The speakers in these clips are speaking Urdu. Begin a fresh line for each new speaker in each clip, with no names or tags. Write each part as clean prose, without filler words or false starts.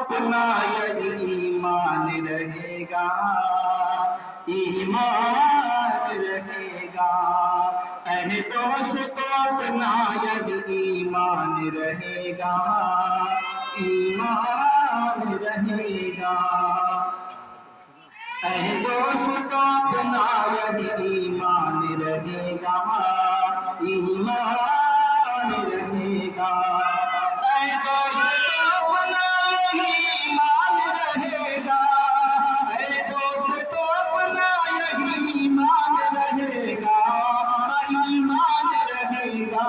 اپنا یہی ایمان رہے گا، ایمان رہے گا۔ اے دوست اپنا یہی ایمان رہے گا، ایمان رہے گا۔ اے دوست اپنا یہی ایمان رہے گا، ایمان رہے گا۔ اے دوست اپنا یہی ایمان رہے گا، اے دوست اپنا یہی ایمان رہے گا، ایمان رہے گا۔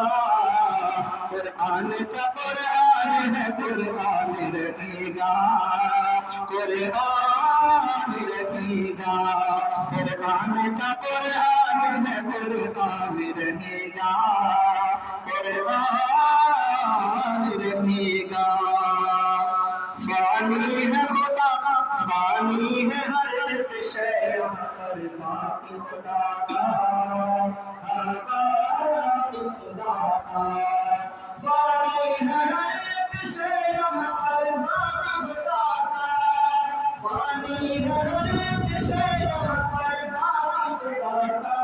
قرآن کا قرآن ہے، قرآن رہے گا، قرآن رہے گا۔ قرآن کا قرآن ہے، قرآن رہے گا، قرآن رہے گا۔ فانی ہے خدا، فانی ہے ہر ایک شے، پر باقی خدا کا، باقی خدا کا۔ فانی ہے ہر ایک شے، پر باقی خدا کا۔ فانی ہے ہر ایک شے، پر باقی خدا کا۔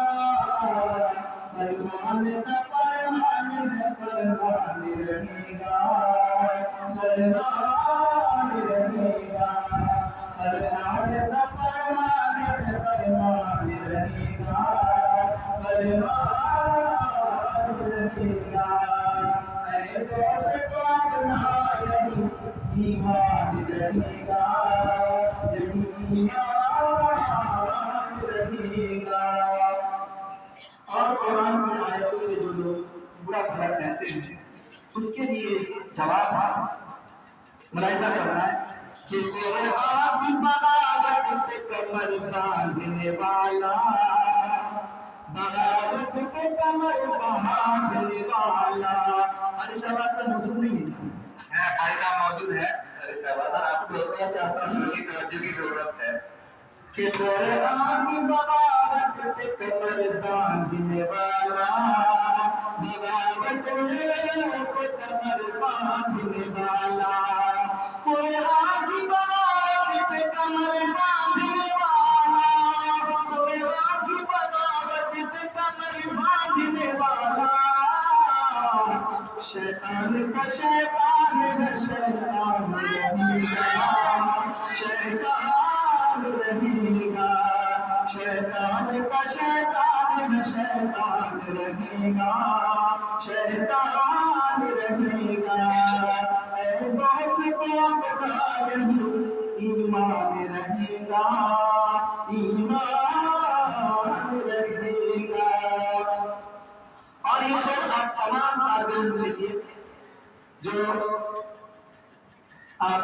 فرمان کا فرمان ہے، فرمان رہے گا، فرمان رہے گا۔ فرمان کا فرمان ہے، فرمان رہے گا، فرمان رہے گا۔ اے دوست اپنا یہی ایمان رہے گا، یہی ایمان رہے گا۔ اور قرآن کی آیتوں میں جو لوگ برا بھلا کہتے ہیں، اس کے لیے جواب ہے، ملاحظہ کرنا ہے کہ قرآن کی بغاوت پہ کمر باندھنے والا، بغاوت پہ کمر باندھنے والا۔ ہماری شہباز صاحب موجود نہیں ہے؟ بھائی صاحب موجود ہے، آپ کو بتانا چاہتا ہوں، اسی توجہ کی ضرورت ہے کہ قرآن کی بغاوت پہ کمر باندھنے والا، بغاوت پہ کمر باندھنے والا۔ قرآن کی بغاوت پہ کمر باندھنے والا، قرآن کی بغاوت پہ کمر باندھنے والا۔ شیطان کا شیطان ہے، شیطان رہے گا، شیطان رہے گا۔ شیطان کا شیطان ہے، شیطان رہے گا، شیطان رہے گا۔ اے دوست اپنا یہی ایمان رہے گا، ایمان رہے گا۔ اور یہ شعر آپ تمام طالبین کو لیجیے جو آپ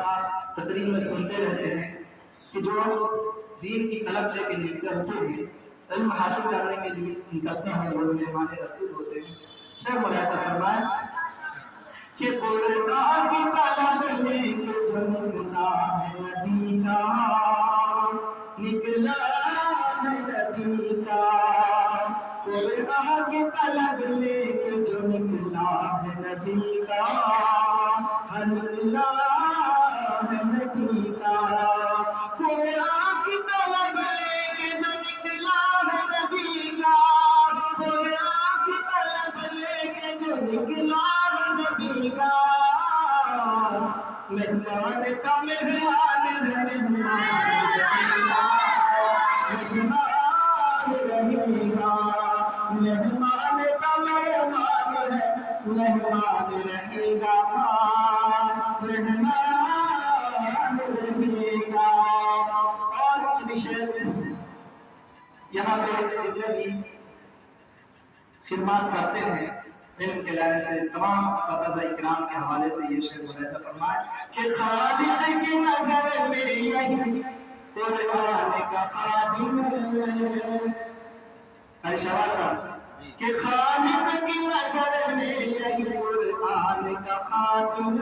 تقریر میں سنتے رہتے ہیں کہ جو دین کی طلب لے کے نکلتے ہیں، علم حاصل کرنے کے لیے نکلتے ہیں، وہ مہمان رسول ہوتے ہیں۔ شعر ملاحظہ فرمائیں کہ قرآن کی طلب لے کے جو نکلا ہے نبی کا، نکلا ہے نبی کا۔ قرآن کی طلب لے کے جو نکلا ہے نبی کا، نکلا ہے نبی کا۔ قرآن کی طلب لے کے جو نکلا ہے نبی کا، قرآن کی طلب لے کے جو نکلا ہے نبی کا۔ مہمان کا مہمان ہے، مہمان رہے گا، مہمان رہے گا۔ مہمان کا مہمان ہے، مہمان رہے گا، مہمان رہے گا۔ اور یہاں پہ جتنے بھی خدمات کرتے ہیں علم کے لائن سے، تمام اساتذہ اکرام کے حوالے سے یہ شعر ملاحظہ فرمائے کہ خالق کی نظر میں یہی قرآن کا خادم ہے۔ شہباز صاحب کہ خالق کی نظر میں یہی قرآن کا خادم،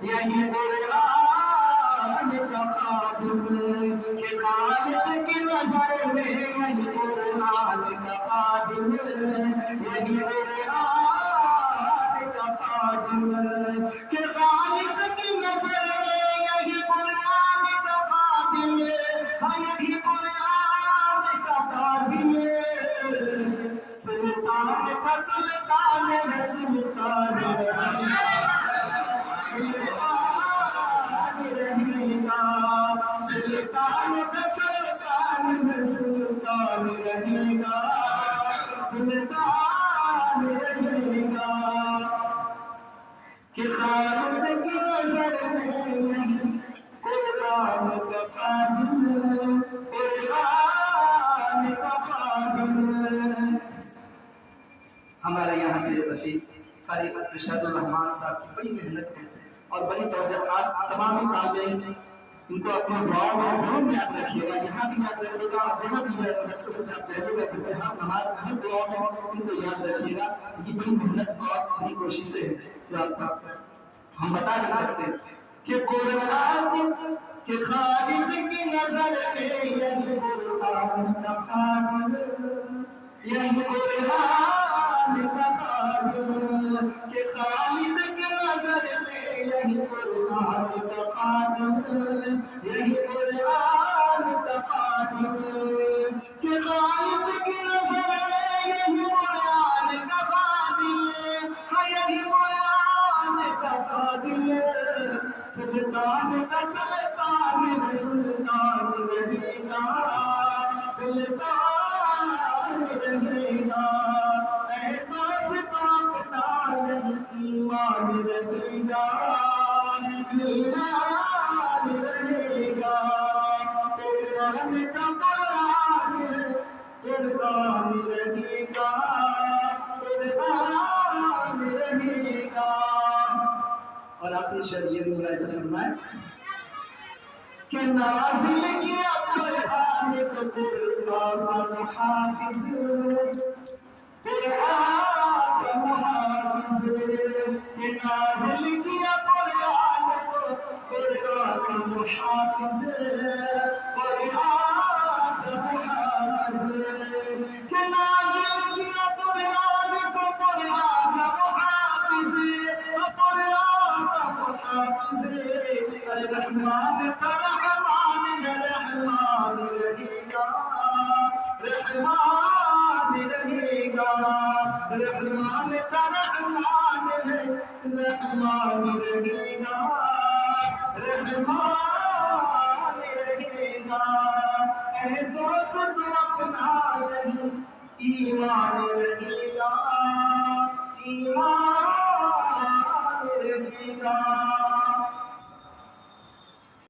یہی قرآن کا خادم۔ کہ خالق کی نظر میں یہی قرآن کا خادم، یہی قرآن کا خادم۔ کہ خالق کی نظر میں یہی یہی قرآن کا خادم سلطان تھا سلطان ہے سلطان سلطان رہے گا سلطان تھا سلطان ہے سلطان رہے گا سلطان رہے گا کہ خالق کی نظر میں نہیں قرآن کا خادم قرآن کا خادم ہمارے یہاں کے رفیق قاری ارشاد الرحمان صاحب کی بڑی محنت ہے اور بڑی توجہ تمام طالب علم ان کو اپنی دعاؤں میں ضرور یاد رکھیے گا یہاں بھی یاد رکھیے گا اور جہاں بھی مدرسے سے جب پہلے گا پھر ہر نماز میں ہر دعا میں ان کو یاد رکھیے گا ان کی بڑی محنت اور بڑی کوششیں ہیں جو آپ ہم بتا نہیں سکتے کہ قرآن کے خالق کی نظر میں یہی قرآن کا خادم یہی قرآن کا خادم کہ خالق کی نظر میں یہی قرآن کا خادم یہی قرآن کا خادم کہ خالق کی نظر میں یہی قرآن کا خادم یہی قرآن کا خادم سلطان کا سلطان ہے سلطان رہے گا سلطان رہے گا احساس کا پتا نہیں ایمان رہے گا ایمان رہے گا قرآن کا قرآن قرآن رہے گا قرآن رہے گا اور آخری شعر یہ بھی ایسا فرمائے کہ نازل کیا قرآن کو قرآن کا محافظ قرآن کا محافظ کہ نازل کیا قرآن کو قرآن کا محافظ قرآن کا محافظ کہ نازل کیا قرآن کو قرآن کا محافظ قرآن کا محافظ الرحمن ترحمان رحمان رہے گا رحمان رہے گا رحمان ترحمان رحمان رہے گا رحمان رہے گا اے دوست اپنا نہیں ایمان رہے گا ایمان رہے گا